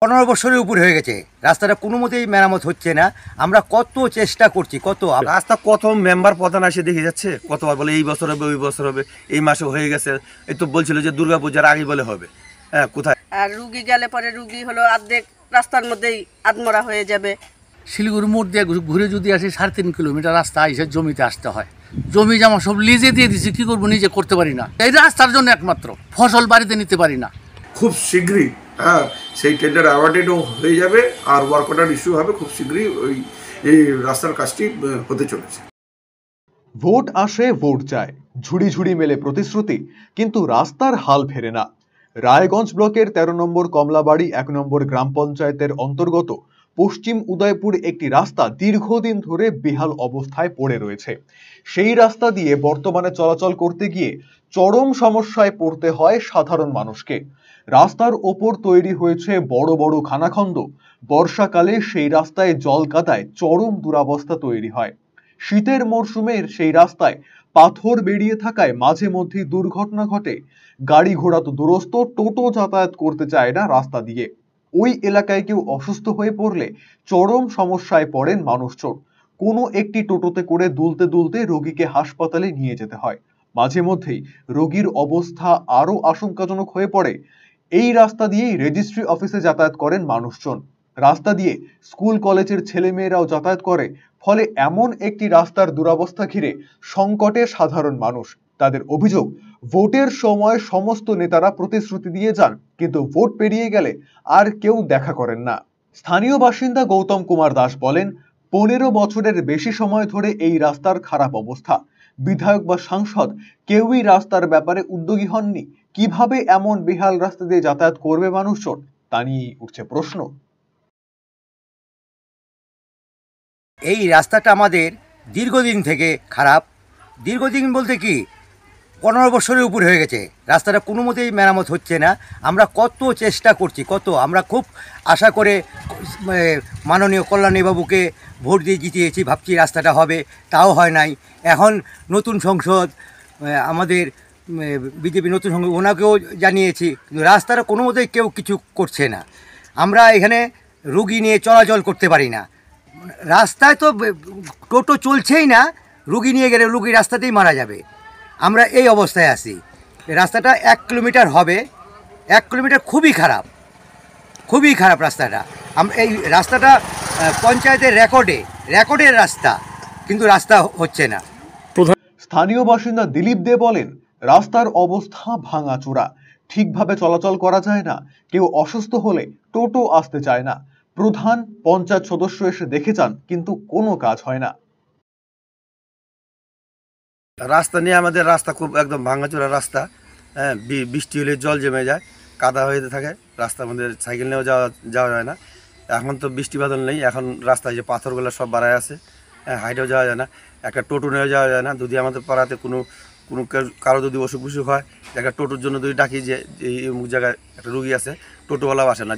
15 বছরের উপর হয়ে গেছে, রাস্তাটা কোনো মতেই মেরামত হচ্ছে না। আমরা কত চেষ্টা করছি, রাস্তা কত মেম্বার প্রধান এসে দেখে যাচ্ছে, কতবার বলে এই বছর হবে ওই বছর হবে, এই মাসে হয়ে গেছে। এই তো বলছিল যে দুর্গাপূজার আগে বলে হবে। হ্যাঁ, কোথায়? আর রুগী গেলে পরে রুগী হলো অর্ধেক রাস্তার মধ্যেই আধমরা হয়ে যাবে। শিলিগুড়ি মোড় দিয়ে ঘুরে যদি আসি 3.5 কিলোমিটার রাস্তা এসে জমিতে আসতে হয়। জমি জামা সব লিজে দিয়ে দিচ্ছি, কী করবো, নিজে করতে পারি না। এই রাস্তার জন্য একমাত্র ফসল বাড়িতে নিতে পারি না। খুব শীঘ্রই সেই টেন্ডার অ্যাওয়ার্ডেডও হয়ে যাবে আর ওয়ার্ক অর্ডার ইস্যু হবে খুব শীঘ্রই। এই রাস্তার কাজটি হতে চলেছে। ভোট আসে ভোট যায়, ঝুড়ি ঝুড়ি মেলে প্রতিশ্রুতি, কিন্তু রাস্তার হাল ফেরে না। রায়গঞ্জ ব্লকের 13 নম্বর কমলাবাড়ি 1 নম্বর গ্রাম পঞ্চায়েতের অন্তর্গত পশ্চিম উদয়পুর একটি রাস্তা দীর্ঘদিন ধরে বেহাল অবস্থায় পড়ে রয়েছে। সেই রাস্তা দিয়ে বর্তমানে চলাচল করতে গিয়ে চরম সমস্যায় পড়তে হয় সাধারণ মানুষকে। রাস্তার ওপর তৈরি হয়েছে বড় বড় খানাখন্দ। বর্ষাকালে সেই রাস্তায় জল কাদায় চরম দুরবস্থা তৈরি হয়। শীতের মরশুমের সেই রাস্তায় পাথর বেরিয়ে থাকায় মাঝে মধ্যে দুর্ঘটনা ঘটে। গাড়ি ঘোড়া তো দুরস্ত, টোটো যাতায়াত করতে চায় না রাস্তা দিয়ে। ওই এলাকায় কেউ অসুস্থ হয়ে পড়লে চরম সমস্যায় পড়েন মানুষজন। কোনো একটি টোটোতে করে দুলতে দুলতে রোগীকে হাসপাতালে নিয়ে যেতে হয়। মাঝে মধ্যেই রোগীর অবস্থা আরো আশঙ্কাজনক হয়ে পড়ে। এই রাস্তা দিয়েই রেজিস্ট্রি অফিসে যাতায়াত করেন মানুষজন। রাস্তা দিয়ে স্কুল কলেজের ছেলেমেয়েরাও যাতায়াত করে। ফলে এমন একটি রাস্তার দুরবস্থা ঘিরে সংকটে সাধারণ মানুষ। তাদের অভিযোগ, ভোটের সময় সমস্ত নেতারা প্রতিশ্রুতি দিয়ে যান, কিন্তু ভোট পেরিয়ে গেলে আর কেউ দেখা করেন না। স্থানীয় বাসিন্দা গৌতম কুমার দাস বলেন, 15 বছরের বেশি সময় ধরে এই রাস্তার খারাপ অবস্থা। বিধায়ক বা সাংসদ কেউই রাস্তার ব্যাপারে উদ্যোগী হননি। কিভাবে এমন বেহাল রাস্তা দিয়ে যাতায়াত করবে মানুষজন, তা নিয়ে উঠছে প্রশ্ন। এই রাস্তাটা আমাদের দীর্ঘদিন থেকে খারাপ। দীর্ঘদিন বলতে কি, 15 বছরের উপর হয়ে গেছে, রাস্তাটা কোনো মতেই মেরামত হচ্ছে না। আমরা কত চেষ্টা করছি, আমরা খুব আশা করে মাননীয় কল্যাণীবাবুকে ভোট দিয়ে জিতিয়েছি, ভাবছি রাস্তাটা হবে, তাও হয় নাই। এখন নতুন সংসদ, আমাদের বিজেপি নতুন সংসদ, ওনাকেও জানিয়েছি, কিন্তু রাস্তাটা কোনো মতেই কেউ কিছু করছে না। আমরা এখানে রুগী নিয়ে চলাচল করতে পারি না। রাস্তায় তো টোটো চলছেই না, রুগী নিয়ে গেলে রুগী রাস্তাতেই মারা যাবে। আমরা এই অবস্থায় আছি। রাস্তাটা 1 কিলোমিটার হবে, 1 কিলোমিটার খুবই খারাপ রাস্তাটা। এই রাস্তাটা পঞ্চায়েতের রেকর্ডের রাস্তা, কিন্তু রাস্তা হচ্ছে না। স্থানীয় বাসিন্দা দিলীপ দে বলেন, রাস্তার অবস্থা ভাঙাচোরা, ঠিকভাবে চলাচল করা যায় না। কেউ অসুস্থ হলে টোটো আসতে চায় না। প্রধান পঞ্চায়েত সদস্য এসে দেখে যান, কিন্তু কোনো কাজ হয় না। রাস্তা নিয়ে আমাদের রাস্তা খুব একদম ভাঙাচোরা রাস্তা। হ্যাঁ, বৃষ্টি হলে জল জমে যায়, কাদা হয়ে থাকে রাস্তা, আমাদের সাইকেল নিয়েও যাওয়া যায় না। এখন তো বৃষ্টি বাদল নেই, এখন রাস্তায় যে পাথরগুলো সব বাড়ায় আছে। হ্যাঁ, হাইটেও যাওয়া যায় না, একটা টোটো নিয়েও যাওয়া যায় না। যদি আমাদের পাড়াতে কোনো কারো যদি অসুখ বিসুখ হয়, একটা টোটোর জন্য যদি ডাকি যে এই জায়গায় একটা রুগী আছে, টোটোওয়ালাও আসে না,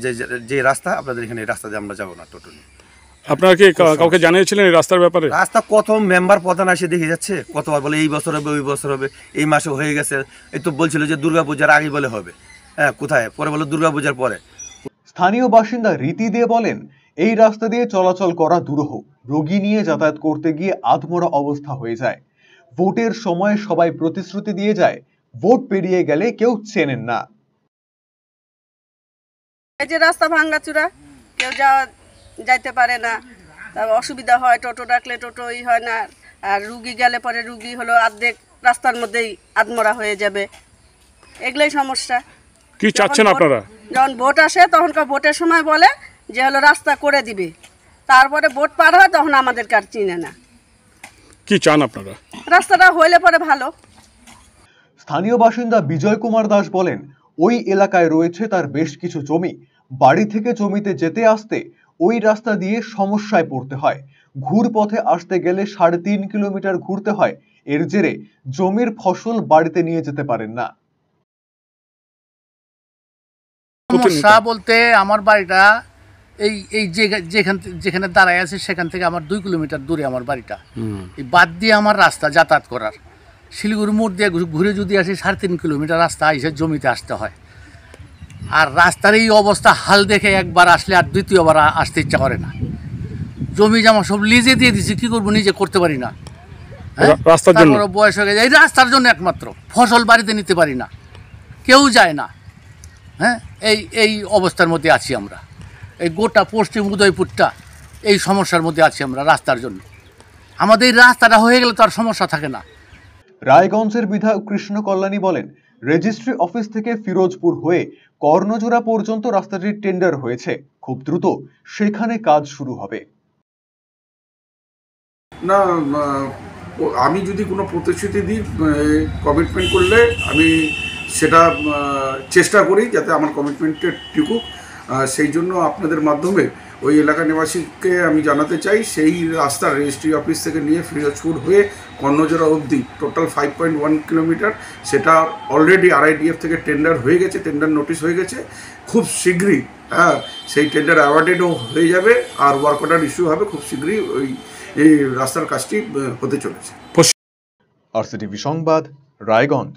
যে রাস্তা আপনাদের এখানে, এই রাস্তা দিয়ে আমরা যাবো না টোটো নিয়ে। আপনারা কি কাউকে জানিয়েছিলেন এই রাস্তার ব্যাপারে? রাস্তা কত মেম্বার প্রধান এসে দেখে যাচ্ছে, কতবার বলে এই বছর হবে ওই বছর হবে, এই মাসে হয়ে গেছে। এই তো বলছিল যে দুর্গাপূজার আগে বলে হবে। হ্যাঁ, কোথায়? পরে বলো দুর্গাপূজার পরে। স্থানীয় বাসিন্দা রীতি দে বলেন, এই রাস্তা দিয়ে চলাচল করা দুরূহ। রোগী নিয়ে যাতায়াত করতে গিয়ে আধমরা অবস্থা হয়ে যায়। ভোটের সময় সবাই প্রতিশ্রুতি দিয়ে যায়, ভোট পেরিয়ে গেলে কেউ চেনেন না। এই যে রাস্তা ভাঙাচোরা, কেউ যাইতে পারে না, তার অসুবিধা হয়, টোটো ডাকলে টোটোই হয় না। আর রুগী গেলে পরে রুগী হলো অর্ধেক রাস্তার মধ্যেই আধমরা হয়ে যাবে। এগুলোই সমস্যা। কি চাচ্ছেন আপনারা? যখন ভোট আসে তখনকার ভোটের সময় বলে যে হলো রাস্তা করে দিবে, তারপরে ভোট পার হয় তখন আমাদেরকে আর চিনে না। কি চান আপনারা? রাস্তাটা হইলে পরে ভালো। স্থানীয় বাসিন্দা বিজয় কুমার দাস বলেন, ওই এলাকায় রয়েছে তার বেশ কিছু জমি। বাড়ি থেকে জমিতে যেতে আসতে ওই রাস্তা দিয়ে সমস্যায় পড়তে হয়। ঘুরপথে আসতে গেলে 3.5 কিলোমিটার ঘুরতে হয়। এর জেরে জমির ফসল বাড়িতে নিয়ে যেতে পারেন না। সমস্যা বলতে আমার বাড়িটা এই যেখানে দাঁড়ায় আছে সেখান থেকে আমার 2 কিলোমিটার দূরে আমার বাড়িটা। এই বাদ দিয়ে আমার রাস্তা যাতায়াত করার, শিলিগুড়ি মোড় দিয়ে ঘুরে যদি আসি 3.5 কিলোমিটার রাস্তা এসে জমিতে আসতে হয়। আর রাস্তার এই অবস্থা হাল দেখে একবার আসলে আর দ্বিতীয়বার আসতে ইচ্ছা করে না। জমি জমা সব লিজে দিয়ে দিছি, কি করবো, নিজে করতে পারি না। হ্যাঁ? রাস্তার জন্য? তারপরে বয়স হয়ে গেছে, এই রাস্তার জন্য একমাত্র। ফসল বাড়িতে নিতে পারি না, কেউ যায় না। হ্যাঁ, এই অবস্থার মধ্যে আছি আমরা। এই গোটা পশ্চিম উদয়পুরটা এই সমস্যার মধ্যে আছি আমরা রাস্তার জন্য। আমাদের এই রাস্তাটা হয়ে গেলে তো আর সমস্যা থাকে না। রায়গঞ্জের বিধায়ক কৃষ্ণ কল্যাণী বলেন, রেজিস্ট্রি অফিস থেকে ফিরোজপুর হয়ে কর্ণজোড়া পর্যন্ত রাস্তাটির টেন্ডার হয়েছে, খুব দ্রুত সেখানে কাজ শুরু হবে। না, আমি যদি কোনো প্রতিশ্রুতি দিই, কমিটমেন্ট করলে আমি সেটা চেষ্টা করি যাতে আমার কমিটমেন্টের টিকুক। সেই জন্য আপনাদের মাধ্যমে ওই এলাকা নিবাসীকে আমি জানাতে চাই, সেই রাস্তা রেজিস্ট্রি অফিস থেকে নিয়ে ফিরোজপুর হয়ে কর্ণজোড়া অবধি টোটাল 5.1 কিলোমিটার, সেটা অলরেডি RIDF থেকে টেন্ডার হয়ে গেছে, টেন্ডার নোটিশ হয়ে গেছে। খুব শীঘ্রই সেই টেন্ডার অ্যাওয়ার্ডেডও হয়ে যাবে আর ওয়ার্ক অর্ডার ইস্যু হবে খুব শীঘ্রই। এই রাস্তার কাজটি হতে চলেছে। RCTV সংবাদ, রায়গঞ্জ।